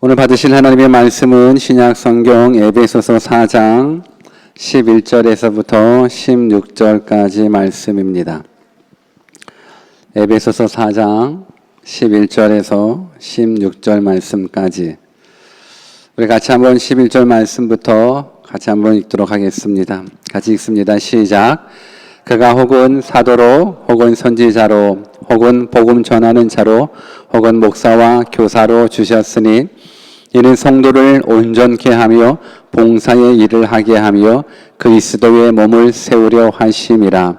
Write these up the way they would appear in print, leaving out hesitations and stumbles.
오늘 받으실 하나님의 말씀은 신약 성경 에베소서 4장 11절에서부터 16절까지 말씀입니다. 에베소서 4장 11절에서 16절 말씀까지 우리 같이 한번 11절 말씀부터 같이 한번 읽도록 하겠습니다. 같이 읽습니다. 시작. 그가 혹은 사도로 혹은 선지자로 혹은 복음 전하는 자로 혹은 목사와 교사로 주셨으니 이는 성도를 온전케 하며 봉사의 일을 하게 하며 그리스도의 몸을 세우려 하심이라.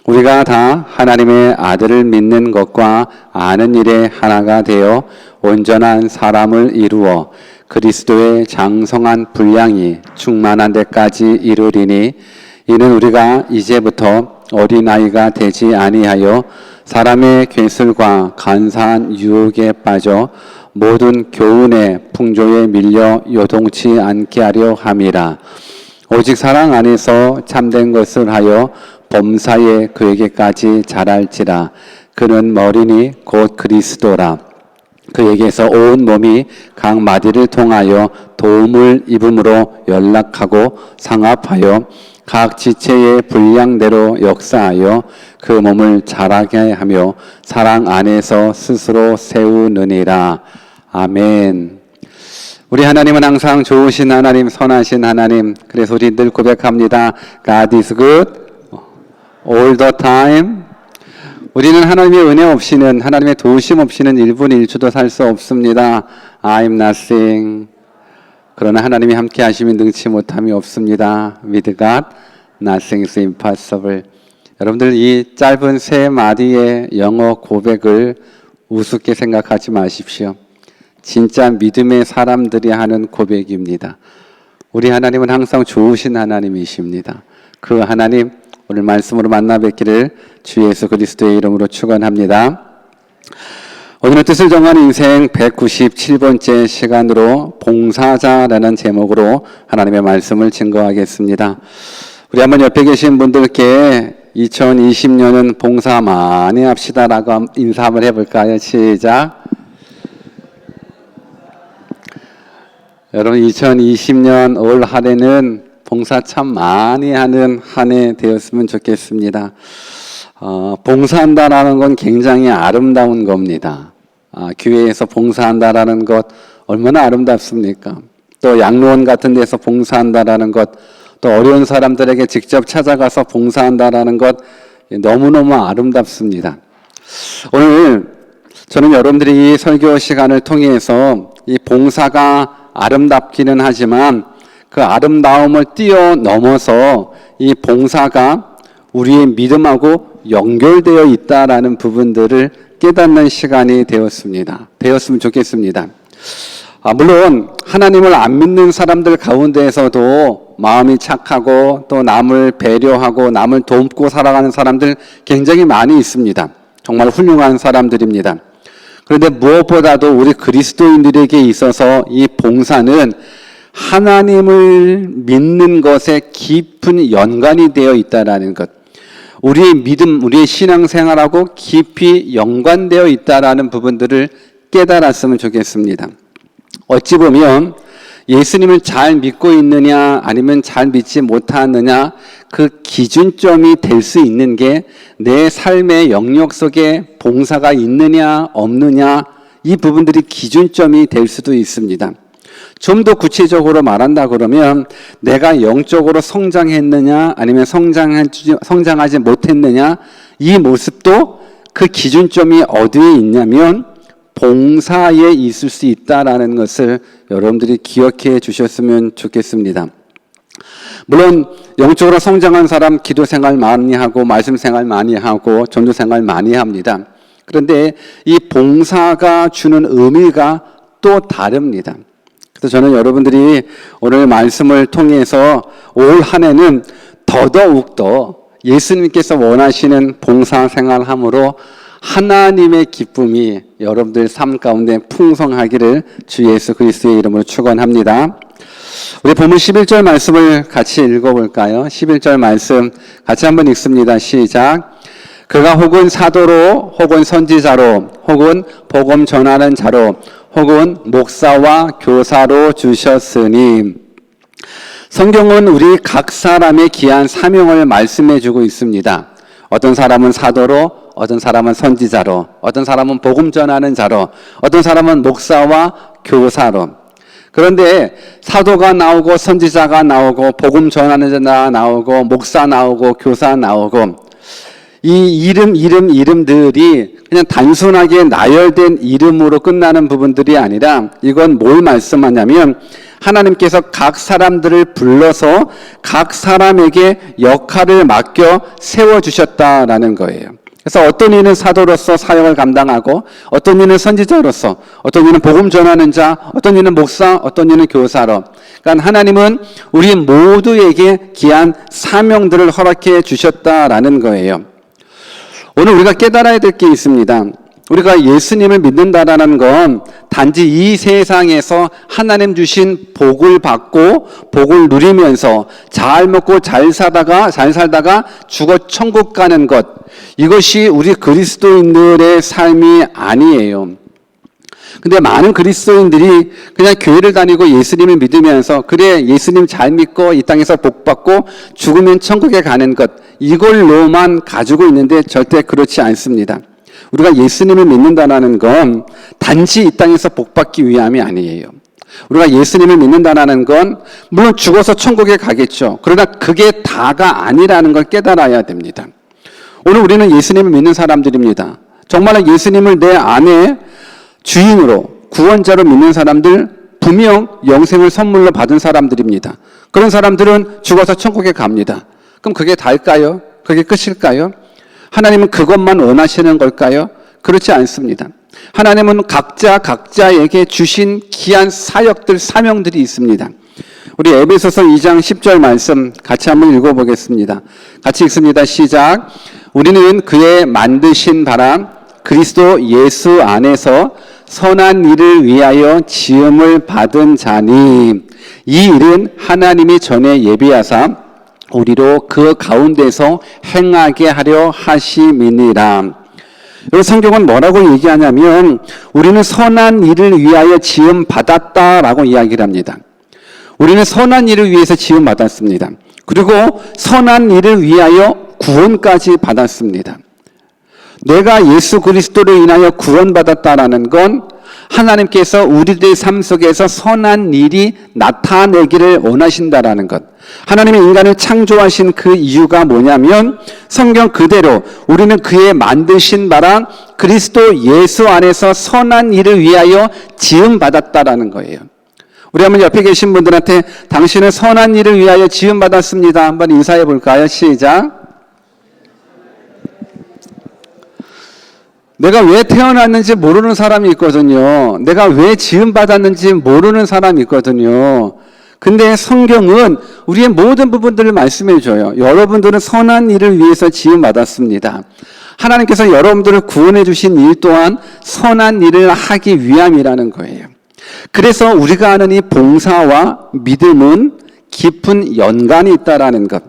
우리가 다 하나님의 아들을 믿는 것과 아는 일에 하나가 되어 온전한 사람을 이루어 그리스도의 장성한 분량이 충만한 데까지 이르리니 이는 우리가 이제부터 어린아이가 되지 아니하여 사람의 괴술과 간사한 유혹에 빠져 모든 교훈의 풍조에 밀려 요동치 않게 하려 함이라. 오직 사랑 안에서 참된 것을 하여 범사에 그에게까지 자랄지라. 그는 머리니 곧 그리스도라. 그에게서 온 몸이 각 마디를 통하여 도움을 입음으로 연락하고 상합하여 각 지체의 분량대로 역사하여 그 몸을 자라게 하며 사랑 안에서 스스로 세우느니라. 아멘. 우리 하나님은 항상 좋으신 하나님, 선하신 하나님. 그래서 우리 늘 고백합니다. God is good all the time. 우리는 하나님의 은혜 없이는, 하나님의 도우심 없이는 1분 1초도 살 수 없습니다. I'm nothing. 그러나 하나님이 함께 하시면 능치 못함이 없습니다. With God, nothing is impossible. 여러분들 이 짧은 세 마디의 영어 고백을 우습게 생각하지 마십시오. 진짜 믿음의 사람들이 하는 고백입니다. 우리 하나님은 항상 좋으신 하나님이십니다. 그 하나님 오늘 말씀으로 만나 뵙기를 주 예수 그리스도의 이름으로 축원합니다. 오늘의 뜻을 정한 인생 197번째 시간으로 봉사자라는 제목으로 하나님의 말씀을 증거하겠습니다. 우리 한번 옆에 계신 분들께 2020년은 봉사 많이 합시다라고 인사 한번 해볼까요? 시작. 여러분 2020년 올 한 해는 봉사 참 많이 하는 한 해 되었으면 좋겠습니다. 봉사한다라는 건 굉장히 아름다운 겁니다. 교회에서 봉사한다라는 것 얼마나 아름답습니까? 또 양로원 같은 데서 봉사한다라는 것, 또 어려운 사람들에게 직접 찾아가서 봉사한다라는 것 너무너무 아름답습니다. 오늘 저는 여러분들이 이 설교 시간을 통해서 이 봉사가 아름답기는 하지만 그 아름다움을 뛰어넘어서 이 봉사가 우리의 믿음하고 연결되어 있다라는 부분들을 깨닫는 시간이 되었으면 좋겠습니다. 물론 하나님을 안 믿는 사람들 가운데에서도 마음이 착하고 또 남을 배려하고 남을 돕고 살아가는 사람들 굉장히 많이 있습니다. 정말 훌륭한 사람들입니다. 그런데 무엇보다도 우리 그리스도인들에게 있어서 이 봉사는 하나님을 믿는 것에 깊은 연관이 되어 있다라는 것, 우리의 믿음, 우리의 신앙생활하고 깊이 연관되어 있다라는 부분들을 깨달았으면 좋겠습니다. 어찌 보면 예수님을 잘 믿고 있느냐 아니면 잘 믿지 못하느냐 그 기준점이 될 수 있는 게 내 삶의 영역 속에 봉사가 있느냐 없느냐 이 부분들이 기준점이 될 수도 있습니다. 좀 더 구체적으로 말한다 그러면 내가 영적으로 성장했느냐 아니면 성장하지 못했느냐 이 모습도 그 기준점이 어디에 있냐면 봉사에 있을 수 있다라는 것을 여러분들이 기억해 주셨으면 좋겠습니다. 물론 영적으로 성장한 사람 기도 생활 많이 하고 말씀 생활 많이 하고 전도 생활 많이 합니다. 그런데 이 봉사가 주는 의미가 또 다릅니다. 그래서 저는 여러분들이 오늘 말씀을 통해서 올 한 해는 더더욱더 예수님께서 원하시는 봉사 생활함으로 하나님의 기쁨이 여러분들 삶 가운데 풍성하기를 주 예수 그리스도의 이름으로 축원합니다. 우리 본문 11절 말씀을 같이 읽어볼까요? 11절 말씀 같이 한번 읽습니다. 시작. 그가 혹은 사도로 혹은 선지자로 혹은 복음 전하는 자로 혹은 목사와 교사로 주셨으니. 성경은 우리 각 사람의 귀한 사명을 말씀해 주고 있습니다. 어떤 사람은 사도로, 어떤 사람은 선지자로, 어떤 사람은 복음 전하는 자로, 어떤 사람은 목사와 교사로. 그런데 사도가 나오고 선지자가 나오고 복음 전하는 자 나오고 목사 나오고 교사 나오고, 이 이름들이 그냥 단순하게 나열된 이름으로 끝나는 부분들이 아니라, 이건 뭘 말씀하냐면 하나님께서 각 사람들을 불러서 각 사람에게 역할을 맡겨 세워주셨다라는 거예요. 그래서 어떤 이는 사도로서 사역을 감당하고, 어떤 이는 선지자로서, 어떤 이는 복음 전하는 자, 어떤 이는 목사, 어떤 이는 교사로. 그러니까 하나님은 우리 모두에게 귀한 사명들을 허락해 주셨다라는 거예요. 오늘 우리가 깨달아야 될 게 있습니다. 우리가 예수님을 믿는다라는 건 단지 이 세상에서 하나님 주신 복을 받고 복을 누리면서 잘 먹고 잘 살다가 죽어 천국 가는 것, 이것이 우리 그리스도인들의 삶이 아니에요. 근데 많은 그리스도인들이 그냥 교회를 다니고 예수님을 믿으면서, 그래 예수님 잘 믿고 이 땅에서 복 받고 죽으면 천국에 가는 것, 이걸로만 가지고 있는데 절대 그렇지 않습니다. 우리가 예수님을 믿는다는 건 단지 이 땅에서 복 받기 위함이 아니에요. 우리가 예수님을 믿는다는 건 물론 죽어서 천국에 가겠죠. 그러나 그게 다가 아니라는 걸 깨달아야 됩니다. 오늘 우리는 예수님을 믿는 사람들입니다. 정말 예수님을 내 안에 주인으로, 구원자로 믿는 사람들, 분명 영생을 선물로 받은 사람들입니다. 그런 사람들은 죽어서 천국에 갑니다. 그럼 그게 다일까요? 그게 끝일까요? 하나님은 그것만 원하시는 걸까요? 그렇지 않습니다. 하나님은 각자에게 주신 귀한 사역들, 사명들이 있습니다. 우리 에베소서 2장 10절 말씀 같이 한번 읽어보겠습니다. 같이 읽습니다. 시작. 우리는 그의 만드신 바람 그리스도 예수 안에서 선한 일을 위하여 지음을 받은 자니, 이 일은 하나님이 전에 예비하사 우리로 그 가운데서 행하게 하려 하심이니라. 여기 성경은 뭐라고 얘기하냐면 우리는 선한 일을 위하여 지음 받았다라고 이야기를 합니다. 우리는 선한 일을 위해서 지음 받았습니다. 그리고 선한 일을 위하여 구원까지 받았습니다. 내가 예수 그리스도로 인하여 구원받았다라는 건 하나님께서 우리들 삶 속에서 선한 일이 나타내기를 원하신다라는 것. 하나님이 인간을 창조하신 그 이유가 뭐냐면 성경 그대로 우리는 그의 만드신 바라 그리스도 예수 안에서 선한 일을 위하여 지음받았다라는 거예요. 우리 한번 옆에 계신 분들한테 당신은 선한 일을 위하여 지음받았습니다. 한번 인사해 볼까요? 시작. 내가 왜 태어났는지 모르는 사람이 있거든요. 내가 왜 지음받았는지 모르는 사람이 있거든요. 근데 성경은 우리의 모든 부분들을 말씀해 줘요. 여러분들은 선한 일을 위해서 지음받았습니다. 하나님께서 여러분들을 구원해 주신 일 또한 선한 일을 하기 위함이라는 거예요. 그래서 우리가 아는 이 봉사와 믿음은 깊은 연관이 있다라는 것.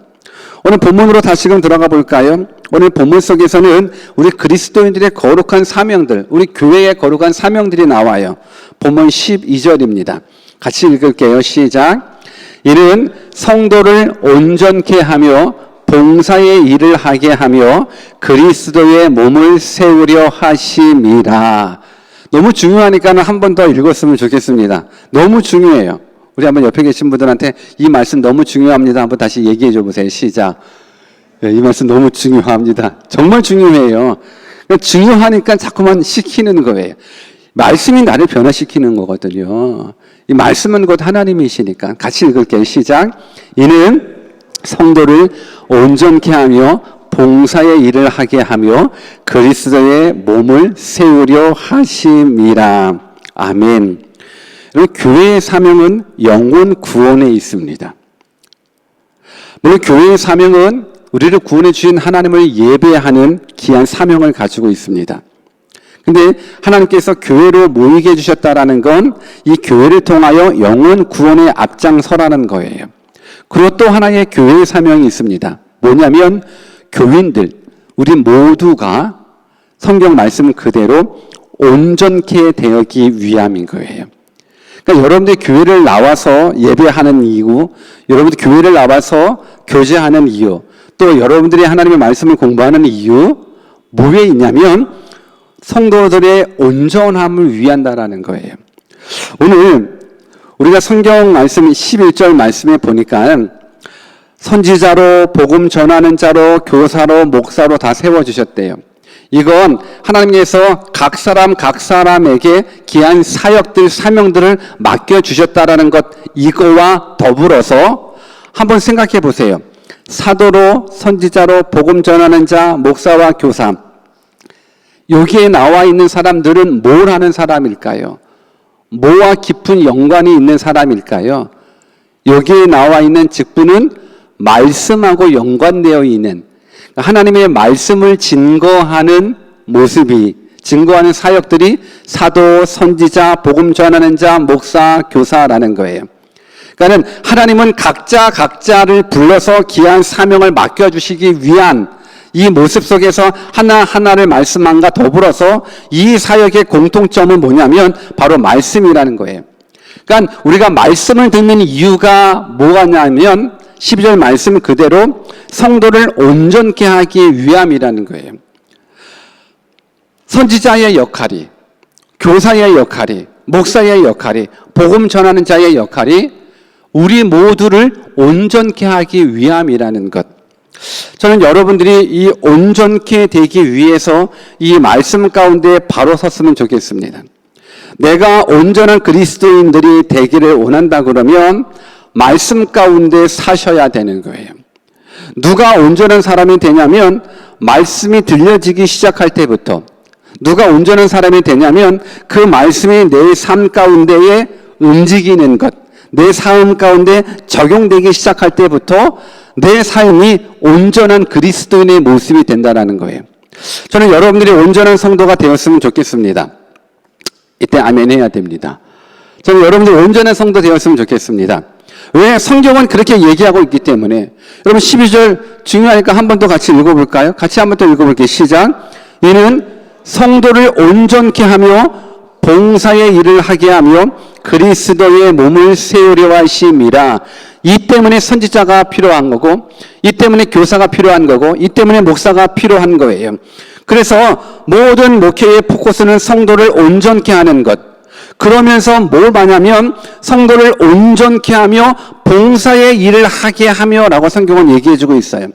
오늘 본문으로 다시금 들어가 볼까요? 오늘 본문 속에서는 우리 그리스도인들의 거룩한 사명들, 우리 교회의 거룩한 사명들이 나와요. 본문 12절입니다. 같이 읽을게요. 시작. 이는 성도를 온전케 하며 봉사의 일을 하게 하며 그리스도의 몸을 세우려 하심이라. 너무 중요하니까 한 번 더 읽었으면 좋겠습니다. 너무 중요해요. 우리 한번 옆에 계신 분들한테 이 말씀 너무 중요합니다. 한번 다시 얘기해 줘 보세요. 시작. 이 말씀 너무 중요합니다. 정말 중요해요. 중요하니까 자꾸만 시키는 거예요. 말씀이 나를 변화시키는 거거든요. 이 말씀은 곧 하나님이시니까. 같이 읽을게요. 시작. 이는 성도를 온전케 하며 봉사의 일을 하게 하며 그리스도의 몸을 세우려 하심이라. 아멘. 교회의 사명은 영혼 구원에 있습니다. 물론 교회의 사명은 우리를 구원해 주신 하나님을 예배하는 귀한 사명을 가지고 있습니다. 근데 하나님께서 교회로 모이게 해주셨다라는 건 이 교회를 통하여 영혼 구원에 앞장서라는 거예요. 그리고 또 하나의 교회의 사명이 있습니다. 뭐냐면 교인들, 우리 모두가 성경 말씀 그대로 온전케 되기 위함인 거예요. 그러니까 여러분들이 교회를 나와서 예배하는 이유, 여러분들이 교회를 나와서 교제하는 이유, 또 여러분들이 하나님의 말씀을 공부하는 이유, 뭐에 있냐면 성도들의 온전함을 위한다라는 거예요. 오늘 우리가 성경 말씀 11절 말씀에 보니까 선지자로, 복음 전하는 자로, 교사로, 목사로 다 세워주셨대요. 이건 하나님께서 각 사람에게 귀한 사역들, 사명들을 맡겨주셨다라는 것, 이거와 더불어서 한번 생각해 보세요. 사도로, 선지자로, 복음 전하는 자, 목사와 교사, 여기에 나와 있는 사람들은 뭘 하는 사람일까요? 뭐와 깊은 연관이 있는 사람일까요? 여기에 나와 있는 직분은 말씀하고 연관되어 있는, 하나님의 말씀을 증거하는 모습이, 증거하는 사역들이 사도, 선지자, 복음 전하는 자, 목사, 교사라는 거예요. 그러니까 하나님은 각자를 불러서 귀한 사명을 맡겨주시기 위한 이 모습 속에서 하나하나를 말씀함과 더불어서 이 사역의 공통점은 뭐냐면 바로 말씀이라는 거예요. 그러니까 우리가 말씀을 듣는 이유가 뭐냐면 12절 말씀 그대로 성도를 온전케 하기 위함이라는 거예요. 선지자의 역할이, 교사의 역할이, 목사의 역할이, 복음 전하는 자의 역할이 우리 모두를 온전케 하기 위함이라는 것. 저는 여러분들이 이 온전케 되기 위해서 이 말씀 가운데 바로 섰으면 좋겠습니다. 내가 온전한 그리스도인들이 되기를 원한다 그러면 말씀 가운데 사셔야 되는 거예요. 누가 온전한 사람이 되냐면 말씀이 들려지기 시작할 때부터, 누가 온전한 사람이 되냐면 그 말씀이 내 삶 가운데에 움직이는 것, 내 삶 가운데 적용되기 시작할 때부터 내 삶이 온전한 그리스도인의 모습이 된다는 거예요. 저는 여러분들이 온전한 성도가 되었으면 좋겠습니다. 이때 아멘 해야 됩니다. 저는 여러분들이 온전한 성도 되었으면 좋겠습니다. 왜? 성경은 그렇게 얘기하고 있기 때문에. 여러분 12절 중요하니까 한 번 더 같이 읽어볼까요? 같이 한 번 더 읽어볼게요. 시작. 이는 성도를 온전케 하며 봉사의 일을 하게 하며 그리스도의 몸을 세우려 하심이라. 이 때문에 선지자가 필요한 거고, 이 때문에 교사가 필요한 거고, 이 때문에 목사가 필요한 거예요. 그래서 모든 목회의 포커스는 성도를 온전케 하는 것. 그러면서 뭘 말하냐면 성도를 온전케 하며 봉사의 일을 하게 하며 라고 성경은 얘기해주고 있어요.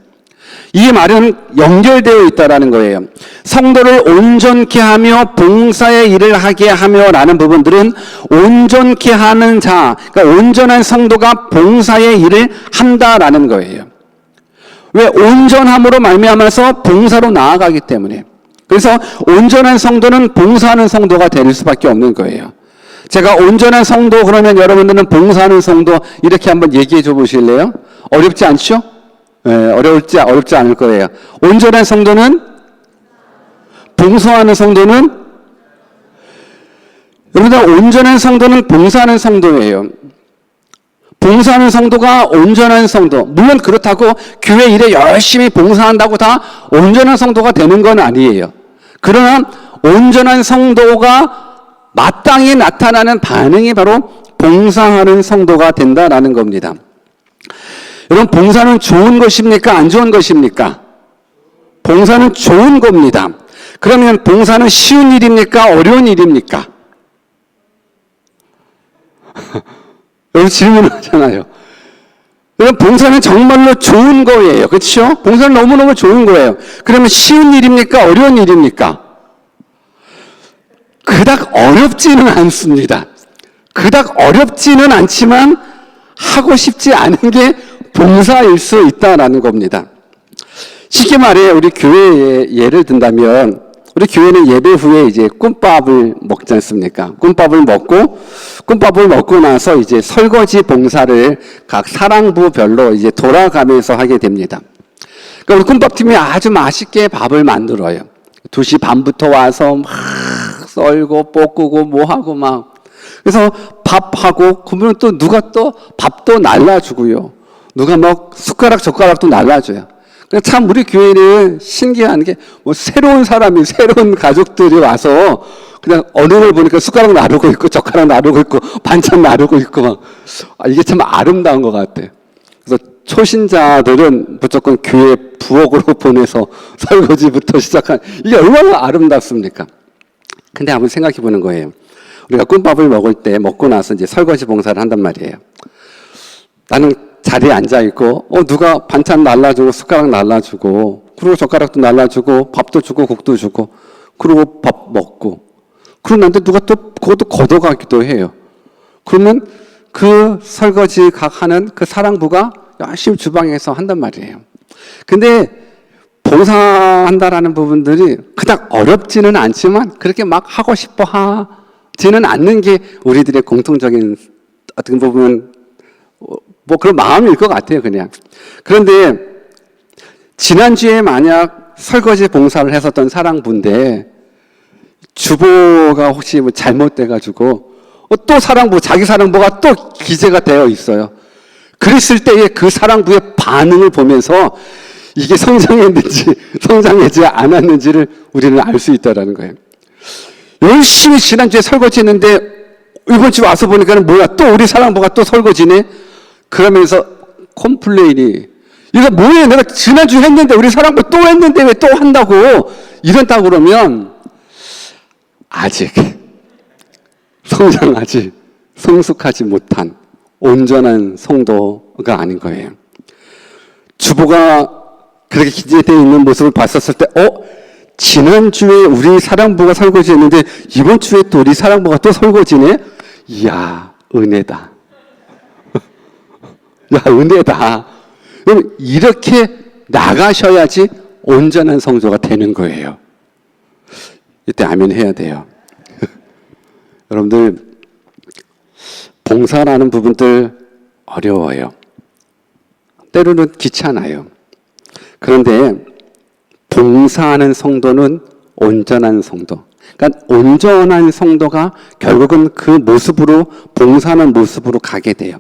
이 말은 연결되어 있다는 거예요. 성도를 온전케 하며 봉사의 일을 하게 하며 라는 부분들은 온전케 하는 자, 그러니까 온전한 성도가 봉사의 일을 한다라는 거예요. 왜? 온전함으로 말미암아서 봉사로 나아가기 때문에. 그래서 온전한 성도는 봉사하는 성도가 될 수밖에 없는 거예요. 제가 온전한 성도 그러면 여러분들은 봉사하는 성도 이렇게 한번 얘기해 줘 보실래요? 어렵지 않죠? 네, 어렵지 않을 거예요. 온전한 성도는, 봉사하는 성도는, 여러분들 온전한 성도는 봉사하는 성도예요. 봉사하는 성도가 온전한 성도. 물론 그렇다고 교회 일에 열심히 봉사한다고 다 온전한 성도가 되는 건 아니에요. 그러나 온전한 성도가 마땅히 나타나는 반응이 바로 봉사하는 성도가 된다라는 겁니다. 여러분, 봉사는 좋은 것입니까? 안 좋은 것입니까? 봉사는 좋은 겁니다. 그러면 봉사는 쉬운 일입니까? 어려운 일입니까? 여러분 질문을 하잖아요. 여러분 봉사는 정말로 좋은 거예요. 그렇죠? 봉사는 너무너무 좋은 거예요. 그러면 쉬운 일입니까? 어려운 일입니까? 그닥 어렵지는 않습니다. 그닥 어렵지는 않지만 하고 싶지 않은 게 봉사일 수 있다라는 겁니다. 쉽게 말해 우리 교회에 예를 든다면 우리 교회는 예배 후에 이제 꿈밥을 먹지 않습니까? 꿈밥을 먹고 나서 이제 설거지 봉사를 각 사랑부별로 이제 돌아가면서 하게 됩니다. 그러니까 우리 꿈밥팀이 아주 맛있게 밥을 만들어요. 2시 반부터 와서 막 썰고 볶고 뭐하고 막. 그래서 밥하고 그러면 또 누가 또 밥도 날라주고요. 누가 막 숟가락도 날라줘요. 참 우리 교회는 신기한 게 뭐 새로운 사람이 새로운 가족들이 와서 그냥 어른을 보니까 숟가락 나르고 있고 젓가락 나르고 있고 반찬 나르고 있고 막 이게 참 아름다운 것 같아요. 그래서 초신자들은 무조건 교회 부엌으로 보내서 설거지부터 시작한 이게 얼마나 아름답습니까? 근데 한번 생각해 보는 거예요. 우리가 꿈밥을 먹을 때 먹고 나서 이제 설거지 봉사를 한단 말이에요. 나는 자리에 앉아 있고 누가 반찬 날라주고 숟가락 날라주고 그리고 젓가락도 날라주고 밥도 주고 국도 주고 그리고 밥 먹고 그러고 난데 누가 또 그것도 걷어가기도 해요. 그러면 그 설거지 하는 그 사랑부가 열심히 주방에서 한단 말이에요. 근데 봉사한다라는 부분들이 그닥 어렵지는 않지만 그렇게 막 하고 싶어 하지는 않는 게 우리들의 공통적인 어떤 부분 뭐 그런 마음일 것 같아요, 그냥. 그런데 지난주에 만약 설거지 봉사를 했었던 사랑부인데 주보가 혹시 뭐 잘못돼가지고 또 사랑부, 자기 사랑부가 또 기재가 되어 있어요. 그랬을 때의 그 사랑부의 반응을 보면서 이게 성장했는지 성장하지 않았는지를 우리는 알 수 있다는 거예요. 열심히 지난주에 설거지했는데 이번 주 와서 보니까는 뭐야, 또 우리 사랑부가 또 설거지네? 그러면서 컴플레인이 이거 뭐예요? 내가 지난주 했는데 우리 사랑부 또 했는데 왜 또 한다고 이런다고 그러면 아직 성장하지 성숙하지 못한 온전한 성도가 아닌 거예요. 주보가 그렇게 기재되어 있는 모습을 봤었을 때 지난주에 우리 사랑부가 설거지했는데 이번 주에 또 우리 사랑부가 또 설거지네? 이야, 은혜다. 야, 은혜다. 이렇게 나가셔야지 온전한 성도가 되는 거예요. 이때 아멘 해야 돼요. 여러분들, 봉사라는 부분들 어려워요. 때로는 귀찮아요. 그런데 봉사하는 성도는 온전한 성도. 그러니까 온전한 성도가 결국은 그 모습으로 봉사하는 모습으로 가게 돼요.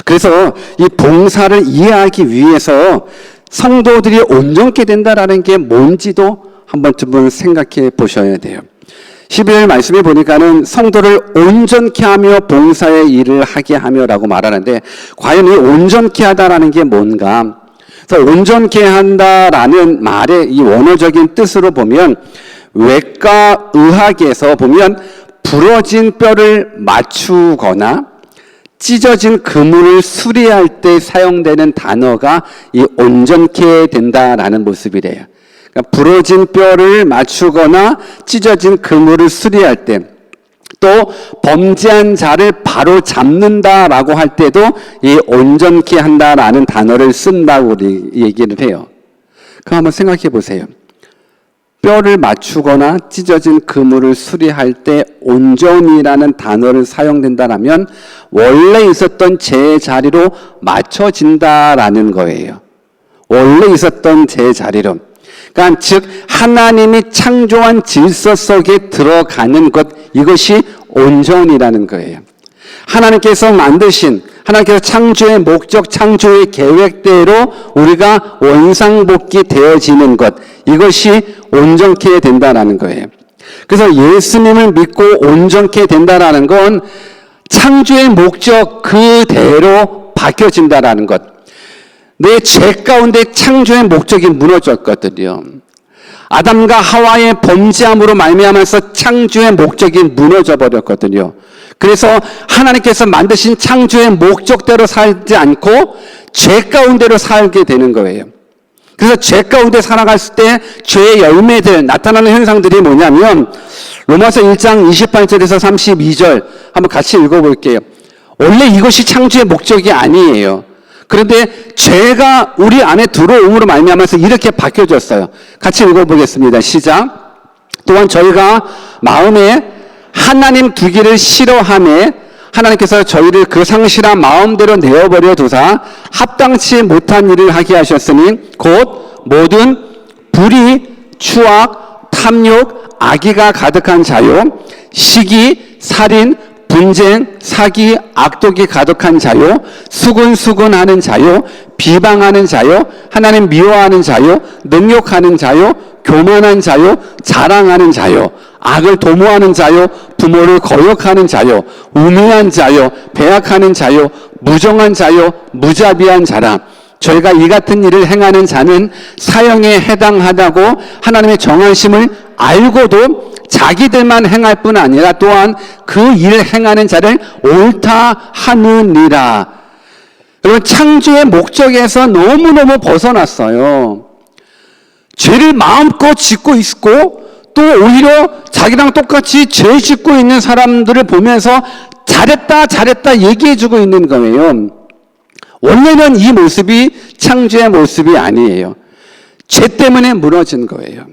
그래서 이 봉사를 이해하기 위해서 성도들이 온전케 된다라는 게 뭔지도 한 번쯤은 생각해 보셔야 돼요. 11절 말씀에 보니까는 성도를 온전케 하며 봉사의 일을 하게 하며라고 말하는데 과연 이 온전케 하다라는 게 뭔가? 그래서 온전케 한다라는 말의 이 원어적인 뜻으로 보면 외과 의학에서 보면 부러진 뼈를 맞추거나 찢어진 그물을 수리할 때 사용되는 단어가 이 온전케 된다라는 모습이래요. 그러니까 부러진 뼈를 맞추거나 찢어진 그물을 수리할 때, 또 범죄한 자를 바로 잡는다라고 할 때도 이 온전케 한다라는 단어를 쓴다고 얘기를 해요. 그럼 한번 생각해 보세요. 뼈를 맞추거나 찢어진 그물을 수리할 때 온전이라는 단어를 사용된다라면 원래 있었던 제자리로 맞춰진다라는 거예요. 원래 있었던 제자리로. 그러니까 즉 하나님이 창조한 질서 속에 들어가는 것, 이것이 온전이라는 거예요. 하나님께서 만드신, 하나님께서 창조의 목적, 창조의 계획대로 우리가 원상복귀 되어지는 것, 이것이 온전케 된다라는 거예요. 그래서 예수님을 믿고 온전케 된다라는 건 창조의 목적 그대로 바뀌어진다라는 것. 내 죄 가운데 창조의 목적이 무너졌거든요. 아담과 하와의 범죄함으로 말미암아서 창조의 목적이 무너져 버렸거든요. 그래서 하나님께서 만드신 창조의 목적대로 살지 않고 죄 가운데로 살게 되는 거예요. 그래서 죄 가운데 살아갔을 때 죄의 열매들, 나타나는 현상들이 뭐냐면 로마서 1장 28절에서 32절 한번 같이 읽어볼게요. 원래 이것이 창조의 목적이 아니에요. 그런데 죄가 우리 안에 들어옴으로 말미암아서 이렇게 바뀌어졌어요. 같이 읽어보겠습니다. 시작. 또한 저희가 마음에 하나님 두기를 싫어하며 하나님께서 저희를 그 상실한 마음대로 내어버려 두사 합당치 못한 일을 하게 하셨으니 곧 모든 불의, 추악, 탐욕, 악의가 가득한 자요, 시기, 살인, 분쟁, 사기, 악독이 가득한 자요, 수근수근하는 자요, 비방하는 자요, 하나님 미워하는 자요, 능욕하는 자요, 교만한 자요, 자랑하는 자요, 악을 도모하는 자요, 부모를 거역하는 자요, 우매한 자요, 배약하는 자요, 무정한 자요, 무자비한 자라. 저희가 이 같은 일을 행하는 자는 사형에 해당하다고 하나님의 정하심을 알고도 자기들만 행할 뿐 아니라 또한 그 일을 행하는 자를 옳다 하느니라. 여러분, 창조의 목적에서 너무너무 벗어났어요. 죄를 마음껏 짓고 있고 또 오히려 자기랑 똑같이 죄 짓고 있는 사람들을 보면서 잘했다 잘했다 얘기해주고 있는 거예요. 원래는 이 모습이 창조의 모습이 아니에요. 죄 때문에 무너진 거예요.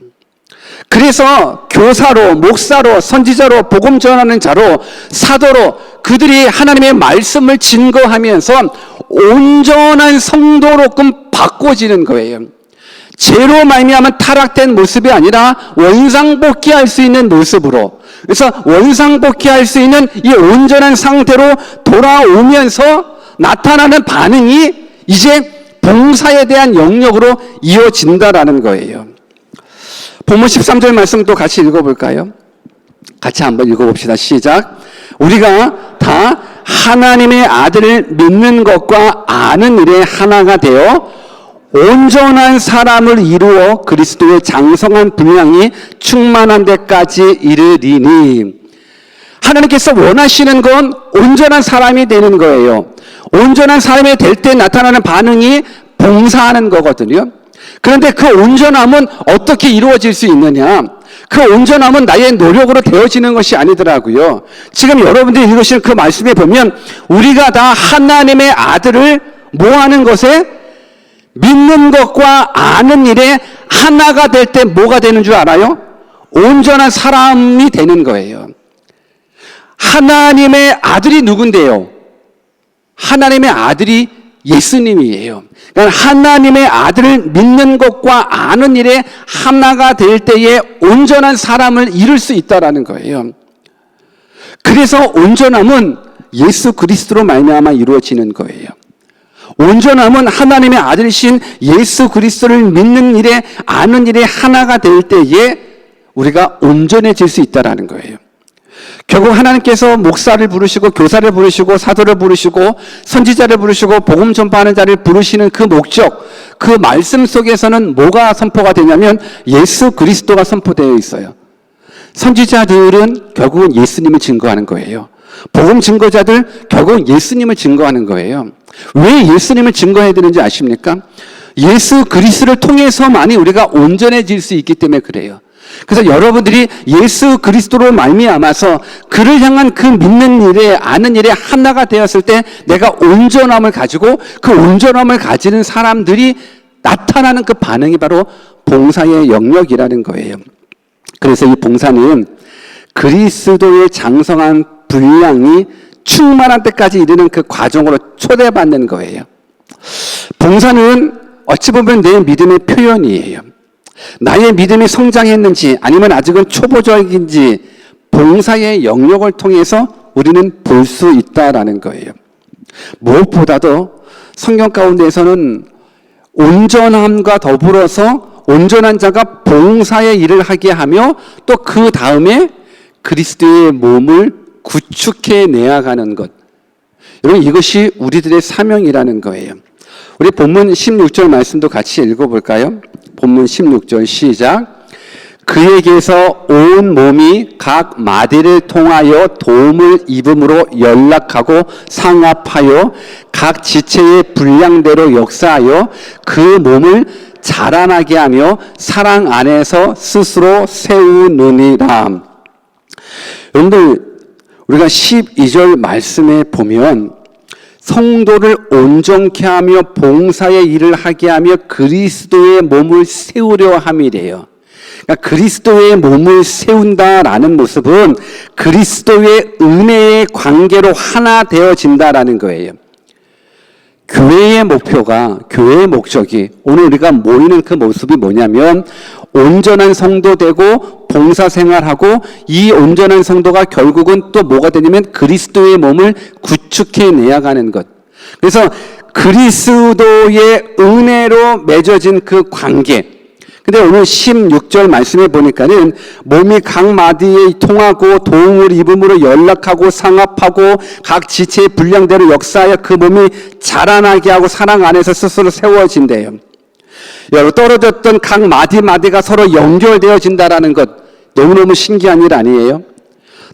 그래서 교사로, 목사로, 선지자로, 복음 전하는 자로, 사도로 그들이 하나님의 말씀을 증거하면서 온전한 성도로끔 바꿔지는 거예요. 죄로 말미암아 타락된 모습이 아니라 원상복귀할 수 있는 모습으로, 그래서 원상복귀할 수 있는 이 온전한 상태로 돌아오면서 나타나는 반응이 이제 봉사에 대한 영역으로 이어진다라는 거예요. 본문 13절 말씀 또 같이 읽어볼까요? 같이 한번 읽어봅시다. 시작. 우리가 다 하나님의 아들을 믿는 것과 아는 일에 하나가 되어 온전한 사람을 이루어 그리스도의 장성한 분량이 충만한 데까지 이르리니. 하나님께서 원하시는 건 온전한 사람이 되는 거예요. 온전한 사람이 될 때 나타나는 반응이 봉사하는 거거든요. 그런데 그 온전함은 어떻게 이루어질 수 있느냐? 그 온전함은 나의 노력으로 되어지는 것이 아니더라고요. 지금 여러분들이 읽으시는 그 말씀에 보면 우리가 다 하나님의 아들을 뭐 하는 것에? 믿는 것과 아는 일에 하나가 될 때 뭐가 되는 줄 알아요? 온전한 사람이 되는 거예요. 하나님의 아들이 누군데요? 하나님의 아들이 예수님이에요. 그러니까 하나님의 아들을 믿는 것과 아는 일에 하나가 될 때에 온전한 사람을 이룰 수 있다라는 거예요. 그래서 온전함은 예수 그리스도로 말미암아 이루어지는 거예요. 온전함은 하나님의 아들이신 예수 그리스도를 믿는 일에 아는 일에 하나가 될 때에 우리가 온전해질 수 있다라는 거예요. 결국 하나님께서 목사를 부르시고 교사를 부르시고 사도를 부르시고 선지자를 부르시고 복음 전파하는 자를 부르시는 그 목적, 그 말씀 속에서는 뭐가 선포가 되냐면 예수 그리스도가 선포되어 있어요. 선지자들은 결국은 예수님을 증거하는 거예요. 복음 증거자들 결국은 예수님을 증거하는 거예요. 왜 예수님을 증거해야 되는지 아십니까? 예수 그리스도를 통해서만이 우리가 온전해질 수 있기 때문에 그래요. 그래서 여러분들이 예수 그리스도로 말미암아서 그를 향한 그 믿는 일에 아는 일에 하나가 되었을 때 내가 온전함을 가지고 그 온전함을 가지는 사람들이 나타나는 그 반응이 바로 봉사의 영역이라는 거예요. 그래서 이 봉사는 그리스도의 장성한 분량이 충만한 때까지 이르는 그 과정으로 초대받는 거예요. 봉사는 어찌 보면 내 믿음의 표현이에요. 나의 믿음이 성장했는지 아니면 아직은 초보적인지 봉사의 영역을 통해서 우리는 볼 수 있다라는 거예요. 무엇보다도 성경 가운데에서는 온전함과 더불어서 온전한 자가 봉사의 일을 하게 하며 또 그 다음에 그리스도의 몸을 구축해 내어가는 것. 여러분, 이것이 우리들의 사명이라는 거예요. 우리 본문 16절 말씀도 같이 읽어볼까요? 본문 16절 시작. 그에게서 온 몸이 각 마디를 통하여 도움을 입음으로 연락하고 상합하여 각 지체의 분량대로 역사하여 그 몸을 자라나게 하며 사랑 안에서 스스로 세우느니라. 여러분들, 우리가 12절 말씀에 보면 성도를 온전케 하며 봉사의 일을 하게 하며 그리스도의 몸을 세우려 함이래요. 그러니까 그리스도의 몸을 세운다라는 모습은 그리스도의 은혜의 관계로 하나 되어진다라는 거예요. 교회의 목표가, 교회의 목적이, 오늘 우리가 모이는 그 모습이 뭐냐면 온전한 성도 되고 봉사생활하고, 이 온전한 성도가 결국은 또 뭐가 되냐면 그리스도의 몸을 구축해내야 가는 것. 그래서 그리스도의 은혜로 맺어진 그 관계. 근데 오늘 16절 말씀에 보니까는 몸이 각 마디에 통하고 도움을 입음으로 연락하고 상합하고 각 지체의 분량대로 역사하여 그 몸이 자라나게 하고 사랑 안에서 스스로 세워진대요. 여러분, 떨어졌던 각 마디마디가 서로 연결되어진다라는 것, 너무너무 신기한 일 아니에요?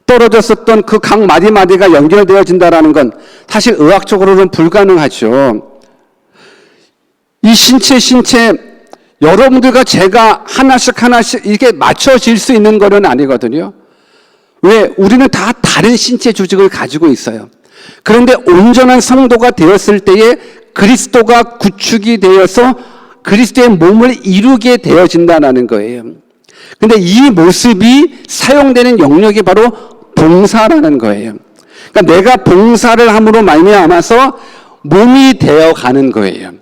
떨어졌었던 그 각 마디마디가 연결되어진다라는 건 사실 의학적으로는 불가능하죠. 이 신체 여러분들과 제가 하나씩 이게 맞춰질 수 있는 거는 아니거든요. 왜? 우리는 다 다른 신체 조직을 가지고 있어요. 그런데 온전한 성도가 되었을 때에 그리스도가 구축이 되어서 그리스도의 몸을 이루게 되어진다는 거예요. 근데 이 모습이 사용되는 영역이 바로 봉사라는 거예요. 그러니까 내가 봉사를 함으로 말미암아서 몸이 되어가는 거예요.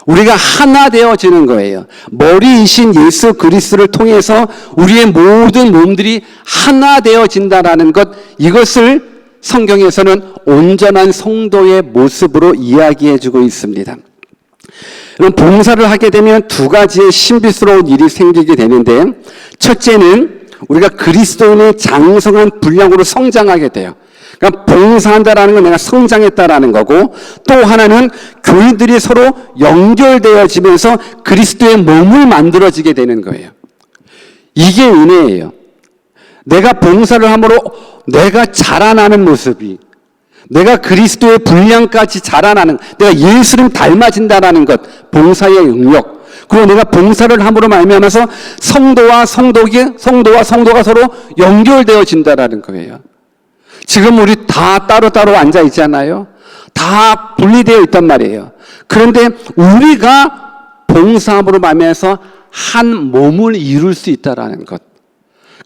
우리가 하나 되어지는 거예요. 머리이신 예수 그리스도를 통해서 우리의 모든 몸들이 하나 되어진다라는 것, 이것을 성경에서는 온전한 성도의 모습으로 이야기해주고 있습니다. 그럼 봉사를 하게 되면 두 가지의 신비스러운 일이 생기게 되는데, 첫째는 우리가 그리스도인의 장성한 분량으로 성장하게 돼요. 그러니까 봉사한다라는 건 내가 성장했다라는 거고, 또 하나는 교인들이 서로 연결되어지면서 그리스도의 몸을 만들어지게 되는 거예요. 이게 은혜예요. 내가 봉사를 함으로 내가 자라나는 모습이, 내가 그리스도의 분량까지 자라나는, 내가 예수님 닮아진다라는 것, 봉사의 영역. 그리고 내가 봉사를 함으로 말미암아서 성도와 성도가 서로 연결되어진다라는 거예요. 지금 우리 다 따로따로 앉아 있잖아요. 다 분리되어 있단 말이에요. 그런데 우리가 봉사함으로 말미암아서 한 몸을 이룰 수 있다라는 것.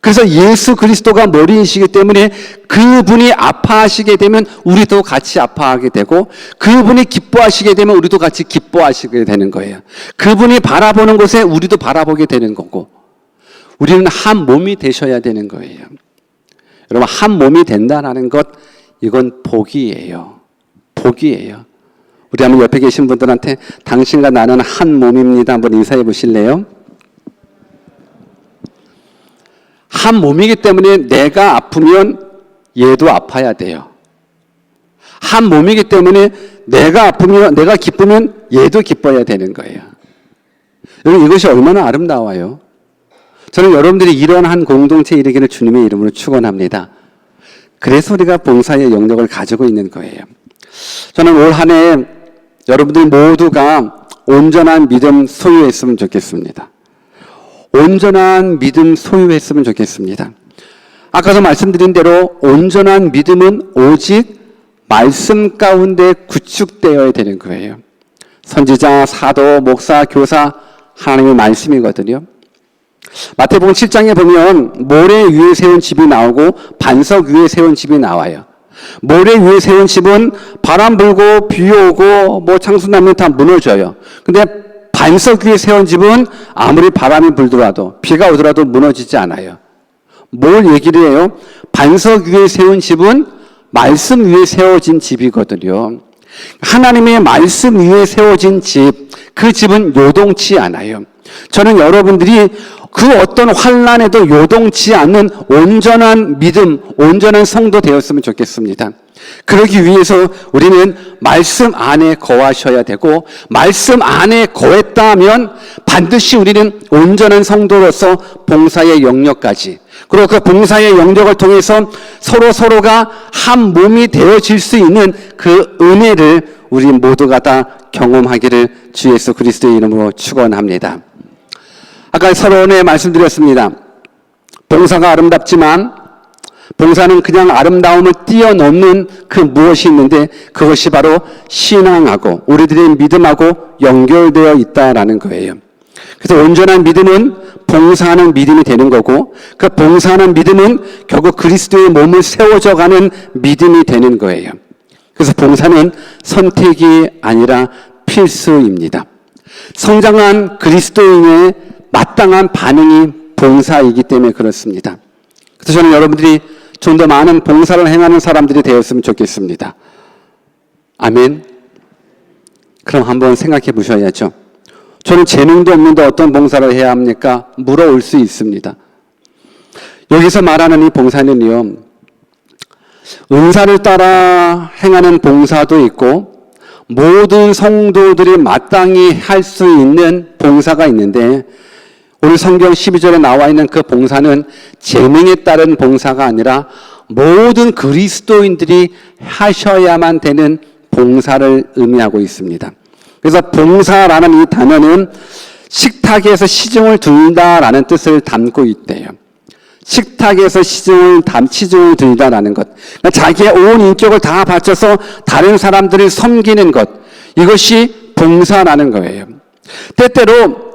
그래서 예수 그리스도가 머리이시기 때문에 그분이 아파하시게 되면 우리도 같이 아파하게 되고, 그분이 기뻐하시게 되면 우리도 같이 기뻐하시게 되는 거예요. 그분이 바라보는 곳에 우리도 바라보게 되는 거고, 우리는 한 몸이 되셔야 되는 거예요. 여러분, 한 몸이 된다는 것, 이건 복이에요. 복이에요. 우리 한번 옆에 계신 분들한테 당신과 나는 한 몸입니다. 한번 인사해 보실래요? 한 몸이기 때문에 내가 아프면 얘도 아파야 돼요. 한 몸이기 때문에 내가 기쁘면 얘도 기뻐야 되는 거예요. 여러분, 이것이 얼마나 아름다워요. 저는 여러분들이 이런 한 공동체에 이르기를 주님의 이름으로 축원합니다. 그래서 우리가 봉사의 영역을 가지고 있는 거예요. 저는 올 한 해 여러분들 모두가 온전한 믿음 소유했으면 좋겠습니다. 온전한 믿음 소유했으면 좋겠습니다. 아까도 말씀드린 대로 온전한 믿음은 오직 말씀 가운데 구축되어야 되는 거예요. 선지자, 사도, 목사, 교사, 하나님의 말씀이거든요. 마태복음 7장에 보면 모래 위에 세운 집이 나오고 반석 위에 세운 집이 나와요. 모래 위에 세운 집은 바람 불고 비 오고 뭐 창수 나면 다 무너져요. 근데 반석 위에 세운 집은 아무리 바람이 불더라도 비가 오더라도 무너지지 않아요. 뭘 얘기를 해요? 반석 위에 세운 집은 말씀 위에 세워진 집이거든요. 하나님의 말씀 위에 세워진 집, 그 집은 요동치 않아요. 저는 여러분들이 그 어떤 환난에도 요동치 않는 온전한 믿음, 온전한 성도 되었으면 좋겠습니다. 그러기 위해서 우리는 말씀 안에 거하셔야 되고, 말씀 안에 거했다면 반드시 우리는 온전한 성도로서 봉사의 영역까지, 그리고 그 봉사의 영역을 통해서 서로가 한 몸이 되어질 수 있는 그 은혜를 우리 모두가 다 경험하기를 주 예수 그리스도의 이름으로 축원합니다. 아까 서론에 말씀드렸습니다. 봉사가 아름답지만 봉사는 그냥 아름다움을 뛰어넘는 그 무엇이 있는데, 그것이 바로 신앙하고 우리들의 믿음하고 연결되어 있다라는 거예요. 그래서 온전한 믿음은 봉사하는 믿음이 되는 거고, 그 봉사하는 믿음은 결국 그리스도의 몸을 세워져가는 믿음이 되는 거예요. 그래서 봉사는 선택이 아니라 필수입니다. 성장한 그리스도인의 마땅한 반응이 봉사이기 때문에 그렇습니다. 그래서 저는 여러분들이 좀 더 많은 봉사를 행하는 사람들이 되었으면 좋겠습니다. 아멘. 그럼 한번 생각해 보셔야죠. 저는 재능도 없는데 어떤 봉사를 해야 합니까? 물어올 수 있습니다. 여기서 말하는 이 봉사는요, 은사를 따라 행하는 봉사도 있고 모든 성도들이 마땅히 할 수 있는 봉사가 있는데, 오늘 성경 12절에 나와 있는 그 봉사는 재능에 따른 봉사가 아니라 모든 그리스도인들이 하셔야만 되는 봉사를 의미하고 있습니다. 그래서 봉사라는 이 단어는 식탁에서 시중을 둔다라는 뜻을 담고 있대요. 식탁에서 시중을 들다라는 것. 그러니까 자기의 온 인격을 다 바쳐서 다른 사람들을 섬기는 것. 이것이 봉사라는 거예요. 때때로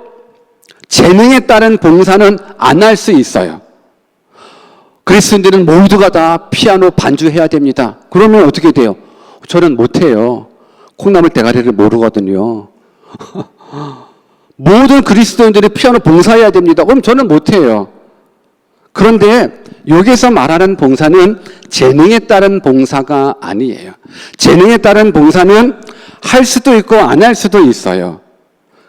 재능에 따른 봉사는 안 할 수 있어요. 그리스도인들은 모두가 다 피아노 반주해야 됩니다. 그러면 어떻게 돼요? 저는 못해요. 콩나물 대가리를 모르거든요. 모든 그리스도인들이 피아노 봉사해야 됩니다. 그럼 저는 못해요. 그런데 여기서 말하는 봉사는 재능에 따른 봉사가 아니에요. 재능에 따른 봉사는 할 수도 있고 안 할 수도 있어요.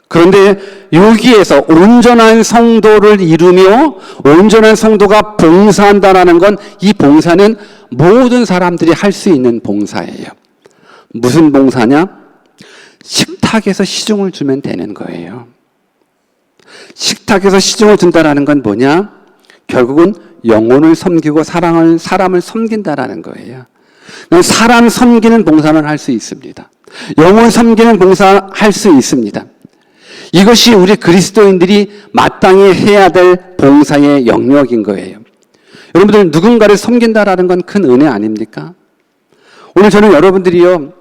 그런데 여기에서 온전한 성도를 이루며 온전한 성도가 봉사한다라는 건, 이 봉사는 모든 사람들이 할 수 있는 봉사예요. 무슨 봉사냐? 식탁에서 시중을 주면 되는 거예요. 식탁에서 시중을 준다라는 건 뭐냐? 결국은 영혼을 섬기고 사람을 섬긴다라는 거예요. 사람 섬기는 봉사는 할 수 있습니다. 영혼 섬기는 봉사 할 수 있습니다. 이것이 우리 그리스도인들이 마땅히 해야 될 봉사의 영역인 거예요. 여러분들, 누군가를 섬긴다라는 건 큰 은혜 아닙니까? 오늘 저는 여러분들이요,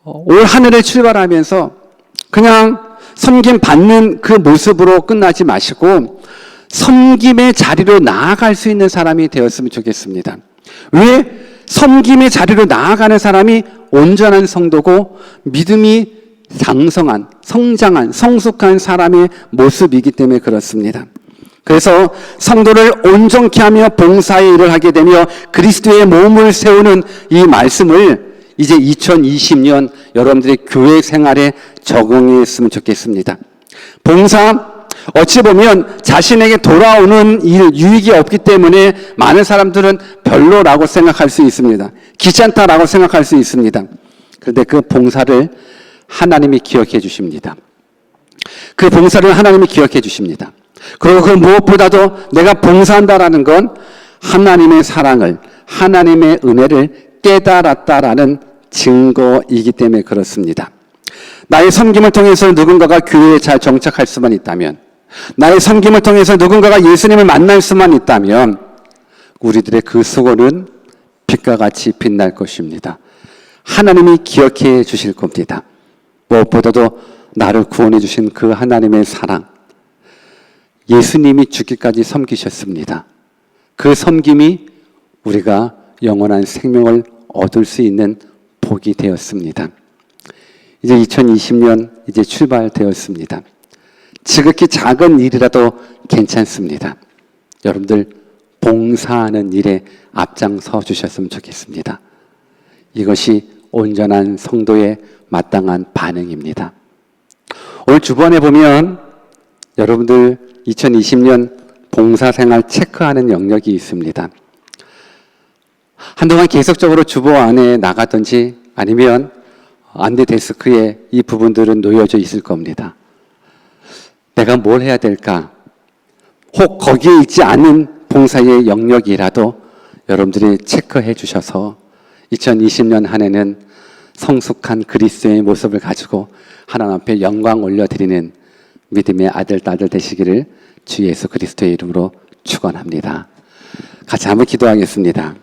올 한 해를 출발하면서 그냥 섬김 받는 그 모습으로 끝나지 마시고 섬김의 자리로 나아갈 수 있는 사람이 되었으면 좋겠습니다. 왜? 섬김의 자리로 나아가는 사람이 온전한 성도고 믿음이 장성한, 성장한, 성숙한 사람의 모습이기 때문에 그렇습니다. 그래서 성도를 온전케 하며 봉사의 일을 하게 되며 그리스도의 몸을 세우는 이 말씀을 이제 2020년 여러분들의 교회 생활에 적용했으면 좋겠습니다. 봉사, 어찌 보면 자신에게 돌아오는 일, 유익이 없기 때문에 많은 사람들은 별로라고 생각할 수 있습니다. 귀찮다라고 생각할 수 있습니다. 그런데 그 봉사를 하나님이 기억해 주십니다. 그 봉사를 하나님이 기억해 주십니다. 그리고 그 무엇보다도 내가 봉사한다라는 건 하나님의 사랑을, 하나님의 은혜를 깨달았다라는 증거이기 때문에 그렇습니다. 나의 섬김을 통해서 누군가가 교회에 잘 정착할 수만 있다면, 나의 섬김을 통해서 누군가가 예수님을 만날 수만 있다면 우리들의 그 수고는 빛과 같이 빛날 것입니다. 하나님이 기억해 주실 겁니다. 무엇보다도 나를 구원해 주신 그 하나님의 사랑, 예수님이 죽기까지 섬기셨습니다. 그 섬김이 우리가 영원한 생명을 얻을 수 있는 복이 되었습니다. 이제 2020년 이제 출발되었습니다. 지극히 작은 일이라도 괜찮습니다. 여러분들 봉사하는 일에 앞장서 주셨으면 좋겠습니다. 이것이 온전한 성도의 마땅한 반응입니다. 오늘 주변에 보면 여러분들 2020년 봉사생활 체크하는 영역이 있습니다. 한동안 계속적으로 주보 안에 나가든지 아니면 안대 데스크에 이 부분들은 놓여져 있을 겁니다. 내가 뭘 해야 될까? 혹 거기에 있지 않은 봉사의 영역이라도 여러분들이 체크해 주셔서 2020년 한 해는 성숙한 그리스도의 모습을 가지고 하나님 앞에 영광 올려드리는 믿음의 아들, 딸들 되시기를 주 예수 그리스도의 이름으로 축원합니다. 같이 한번 기도하겠습니다.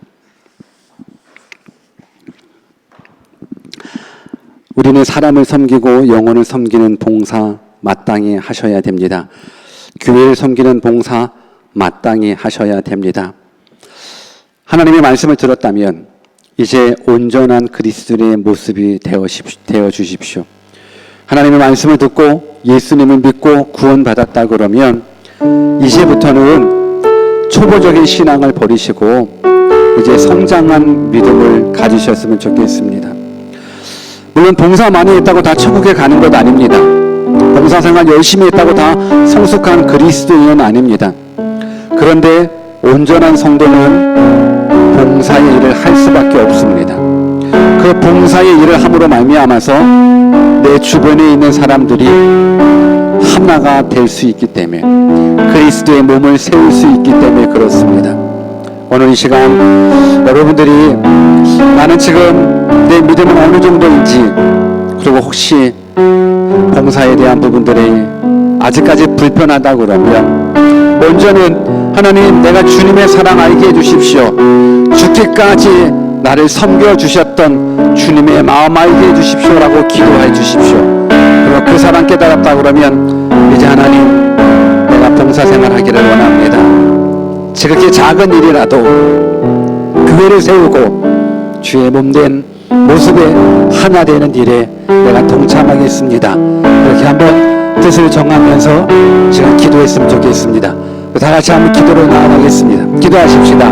우리는 사람을 섬기고 영혼을 섬기는 봉사 마땅히 하셔야 됩니다. 교회를 섬기는 봉사 마땅히 하셔야 됩니다. 하나님의 말씀을 들었다면 이제 온전한 그리스도인의 모습이 되어 주십시오. 하나님의 말씀을 듣고 예수님을 믿고 구원받았다 그러면 이제부터는 초보적인 신앙을 버리시고 이제 성장한 믿음을 가지셨으면 좋겠습니다. 물론 봉사 많이 했다고 다 천국에 가는 것 아닙니다. 봉사생활 열심히 했다고 다 성숙한 그리스도인은 아닙니다. 그런데 온전한 성도는 봉사의 일을 할 수밖에 없습니다. 그 봉사의 일을 함으로 말미암아서 내 주변에 있는 사람들이 하나가 될 수 있기 때문에, 그리스도의 몸을 세울 수 있기 때문에 그렇습니다. 오늘 이 시간 여러분들이 나는 지금 내 믿음은 어느 정도인지, 그리고 혹시 봉사에 대한 부분들이 아직까지 불편하다 그러면 먼저는 하나님, 내가 주님의 사랑 알게 해주십시오. 죽기까지 나를 섬겨주셨던 주님의 마음 알게 해주십시오라고 기도해 주십시오. 그리고 그 사랑 깨달았다 그러면 이제 하나님, 내가 봉사생활 하기를 원합니다. 지극히 작은 일이라도 교회를 세우고 주의 몸된 모습에 하나 되는 일에 내가 동참하겠습니다. 이렇게 한번 뜻을 정하면서 제가 기도했으면 좋겠습니다. 다 같이 한번 기도로 나아가겠습니다. 기도하십시다.